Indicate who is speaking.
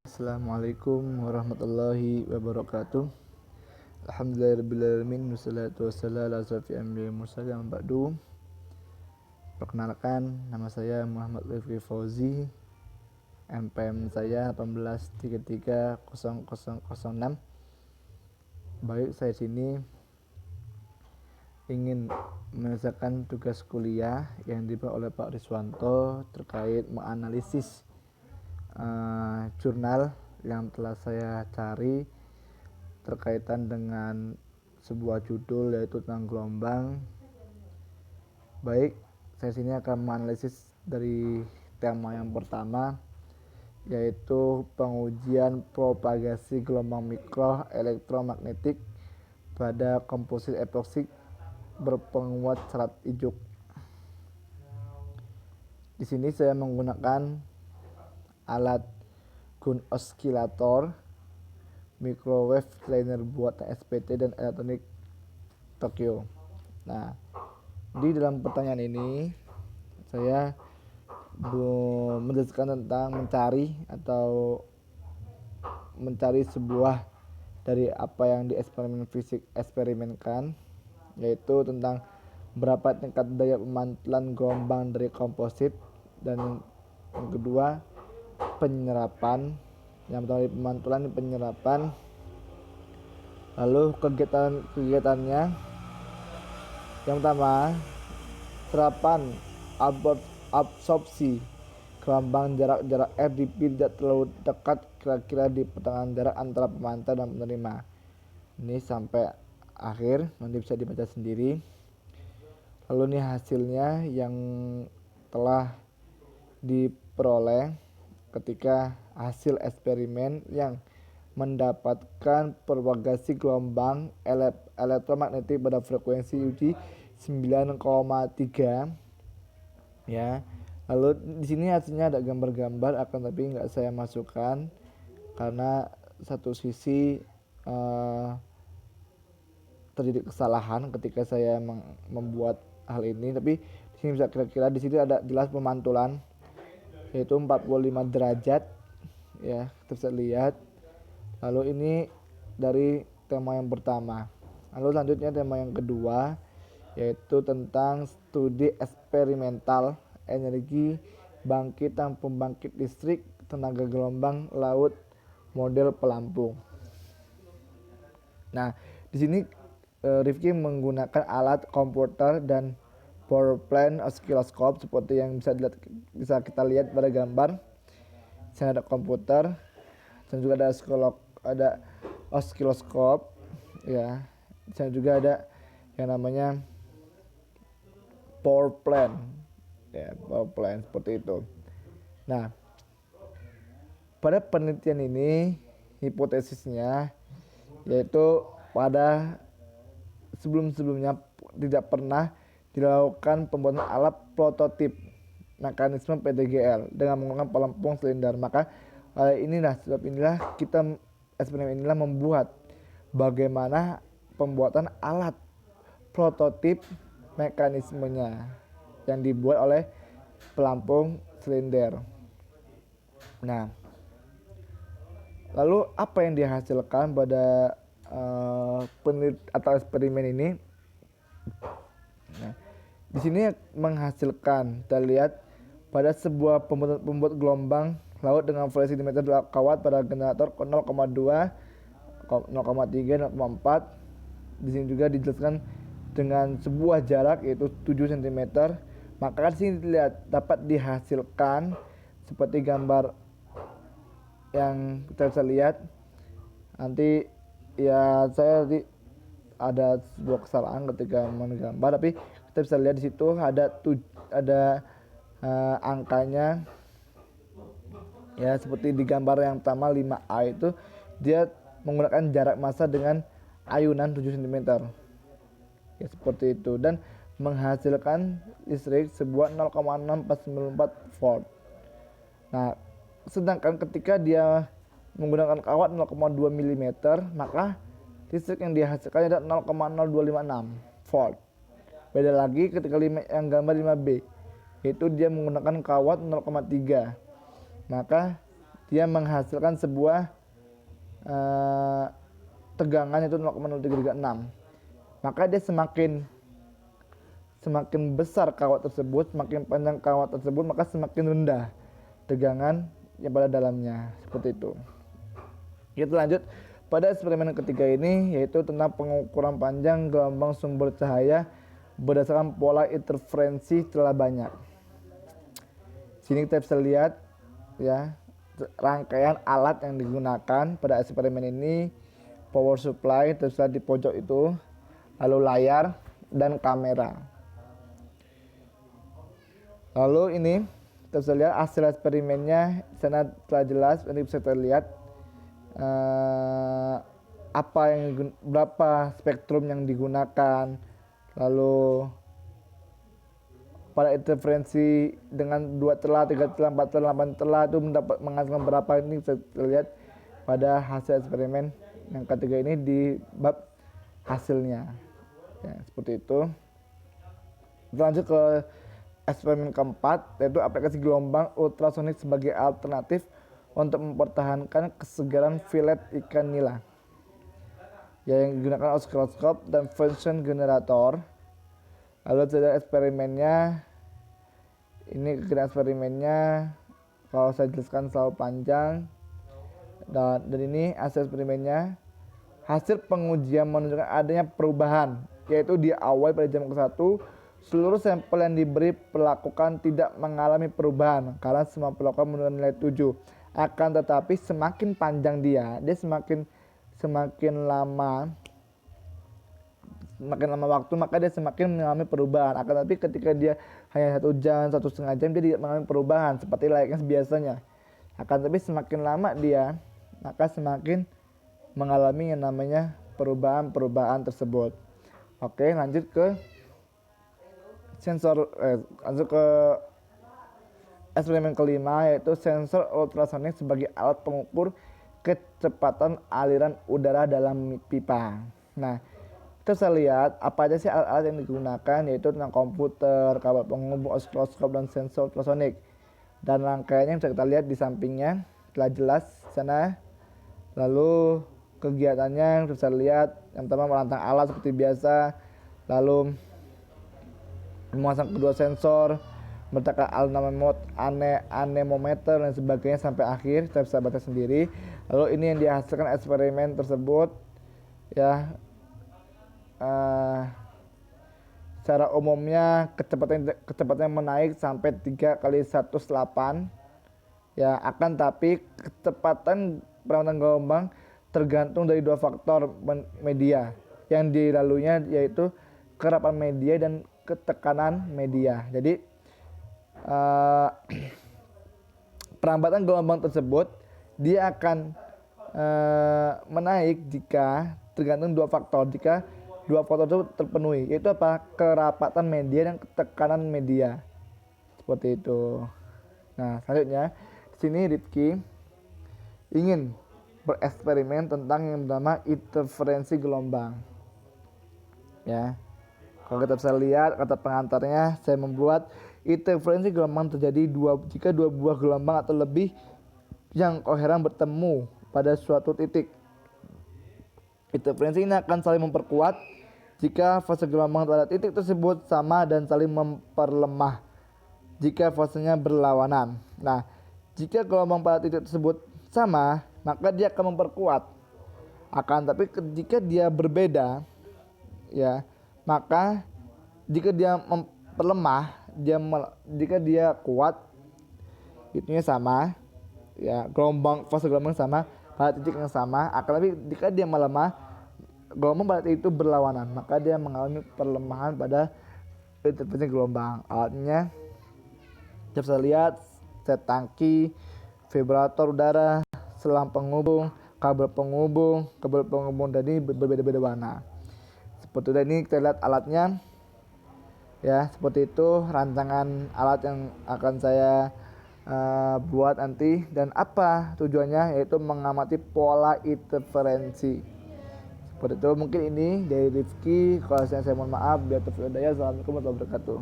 Speaker 1: Assalamualaikum warahmatullahi wabarakatuh. Alhamdulillahirrabbilalamin. Wassalatu wassalamu ala asrofil anbiya'i wal mursalin, amma ba'du. Perkenalkan, nama saya Muhammad Rifki Fauzi. MPM saya 18330006. Baik, saya sini ingin menyelesaikan tugas kuliah yang diberikan oleh Pak Riswanto terkait menganalisis jurnal yang telah saya cari terkaitan dengan sebuah judul yaitu tentang gelombang. Baik, saya sini akan menganalisis dari tema yang pertama, yaitu pengujian propagasi gelombang mikro elektromagnetik pada komposit epoksi berpenguat serat ijuk. Di sini saya menggunakan alat Gun Oscillator, microwave liner buatan SPT dan elektronik Tokyo. Nah, di dalam pertanyaan ini saya menjelaskan tentang mencari sebuah dari apa yang di eksperimen fisik eksperimenkan, yaitu tentang berapa tingkat daya pemantulan gelombang dari komposit, dan yang kedua penyerapan. Yang pertama pemantulan, penyerapan, lalu kegiatannya. Yang pertama, serapan absorpsi gelombang jarak R di P tidak terlalu dekat, kira-kira di pertengahan jarak antara pemantau dan penerima. Ini sampai akhir, nanti bisa dibaca sendiri. Lalu ini hasilnya yang telah diperoleh ketika hasil eksperimen yang mendapatkan propagasi gelombang elektromagnetik pada frekuensi UD 9,3 ya. Lalu di sini hasilnya ada gambar-gambar, akan tapi nggak saya masukkan karena satu sisi terjadi kesalahan ketika saya membuat hal ini. Tapi di sini bisa kira-kira di sini ada jelas pemantulan yaitu 45 derajat ya, kita bisa lihat. Lalu ini dari tema yang pertama. Lalu selanjutnya tema yang kedua, yaitu tentang studi eksperimental energi bangkit dan pembangkit listrik tenaga gelombang laut model pelampung. Nah, di sini Rifki menggunakan alat komputer dan power plant oscilloscope seperti yang bisa kita lihat pada gambar. Di sini ada komputer dan juga ada oscilloscope ya. Di sana juga ada yang namanya power plant ya, power plant seperti itu. Nah, pada penelitian ini hipotesisnya yaitu pada sebelumnya tidak pernah dilakukan pembuatan alat prototip mekanisme PTGL dengan menggunakan pelampung silinder. Maka eksperimen inilah membuat bagaimana pembuatan alat prototip mekanismenya yang dibuat oleh pelampung silinder. Nah, lalu apa yang dihasilkan pada penelitian atau eksperimen ini? Nah, di sini menghasilkan, kita lihat pada sebuah pembuat gelombang laut dengan frekuensi diameter 2 kawat pada generator 0,2, 0,3, 0,4. Di sini juga dijelaskan dengan sebuah jarak yaitu 7 cm. Maka di sini dilihat dapat dihasilkan seperti gambar yang kita bisa lihat. Nanti ya saya ada sebuah kesalahan ketika menggambar, tapi kita bisa lihat di situ ada angkanya ya, seperti di gambar yang pertama 5A itu dia menggunakan jarak massa dengan ayunan 7 cm ya, seperti itu, dan menghasilkan listrik sebuah 0,6494 volt. Nah, sedangkan ketika dia menggunakan kawat 0,2 mm, maka listrik yang dihasilkan adalah 0,0256 volt. Beda lagi ketika yang gambar 5B, yaitu dia menggunakan kawat 0,3, maka dia menghasilkan sebuah tegangan itu 0,0336. Maka dia semakin besar kawat tersebut, semakin panjang kawat tersebut, maka semakin rendah tegangan yang pada dalamnya, seperti itu. Kita lanjut pada eksperimen ketiga ini, yaitu tentang pengukuran panjang gelombang sumber cahaya berdasarkan pola interferensi telah banyak. Sini kita bisa lihat ya rangkaian alat yang digunakan pada eksperimen ini. Power supply terlihat di pojok itu, lalu layar dan kamera. Lalu ini kita bisa lihat hasil eksperimennya. Di sana telah jelas, ini bisa terlihat berapa spektrum yang digunakan, lalu pada interferensi dengan 2 telah, 3 telah, 4 telah, 8 telah itu mendapat menghasilkan berapa. Ini bisa terlihat pada hasil eksperimen yang ketiga ini di bab hasilnya ya, seperti itu. Kita lanjut ke eksperimen keempat, yaitu aplikasi gelombang ultrasonik sebagai alternatif untuk mempertahankan kesegaran filet ikan nila ya, yang digunakan oskilloskop dan function generator. Lalu ada eksperimennya. Ini kegiatan eksperimennya kalau saya jelaskan selalu panjang, dan ini hasil eksperimennya. Hasil pengujian menunjukkan adanya perubahan, yaitu di awal pada jam ke-1 seluruh sampel yang diberi pelakukan tidak mengalami perubahan karena semua pelakukan menunjukkan nilai 7. Akan tetapi semakin panjang dia semakin lama waktu, maka dia semakin mengalami perubahan. Akan tetapi ketika dia hanya 1 jam, 1,5 jam, dia tidak mengalami perubahan seperti layaknya biasanya. Akan tetapi semakin lama dia, maka semakin mengalami yang namanya perubahan tersebut. Oke, lanjut ke eksperimen kelima, yaitu sensor ultrasonik sebagai alat pengukur kecepatan aliran udara dalam pipa. Nah, kita bisa lihat apa aja sih alat-alat yang digunakan, yaitu tentang komputer, kabel penghubung, oskilloskop, dan sensor ultrasonik. Dan rangkaiannya bisa kita lihat di sampingnya, telah jelas di sana. Lalu kegiatannya bisa lihat, yang pertama merancang alat seperti biasa, lalu memasang kedua sensor, meletakkan anemometer dan sebagainya sampai akhir. Kita bisa baca sendiri. Lalu ini yang dihasilkan eksperimen tersebut ya. Secara umumnya kecepatannya menaik sampai 3 kali 108 ya, akan tapi kecepatan perawatan gelombang tergantung dari 2 faktor media yang dilaluinya, yaitu kerapan media dan ketekanan media. Jadi perambatan gelombang tersebut dia akan menaik jika tergantung 2 faktor. Jika 2 faktor itu terpenuhi, yaitu apa? Kerapatan media dan ketekanan media. Seperti itu. Nah, selanjutnya di sini Rifki ingin bereksperimen tentang yang bernama interferensi gelombang. Ya. Kalau kita bisa lihat kata pengantarnya, saya membuat interferensi gelombang terjadi jika 2 buah gelombang atau lebih yang koheren bertemu pada suatu titik. Interferensi ini akan saling memperkuat jika fase gelombang pada titik tersebut sama dan saling memperlemah jika fasenya berlawanan. Nah, jika gelombang pada titik tersebut sama, maka dia akan memperkuat. Akan tapi jika dia berbeda ya, maka jika dia memperlemah, jika dia kuat, itunya sama ya, fase gelombang sama pada titik yang sama. Akan tapi jika dia melemah, gelombang pada titik itu berlawanan, maka dia mengalami perlemahan pada interferensi gelombang. Alatnya kita bisa lihat set tangki, vibrator udara, selang penghubung, kabel penghubung dan ini berbeda-beda warna. Seperti ini kita lihat alatnya ya, seperti itu rancangan alat yang akan saya buat nanti. Dan apa tujuannya, yaitu mengamati pola interferensi. Seperti itu. Mungkin ini dari Rifki. Kalau saya mohon maaf. Biar terus. Assalamualaikum warahmatullahi wabarakatuh.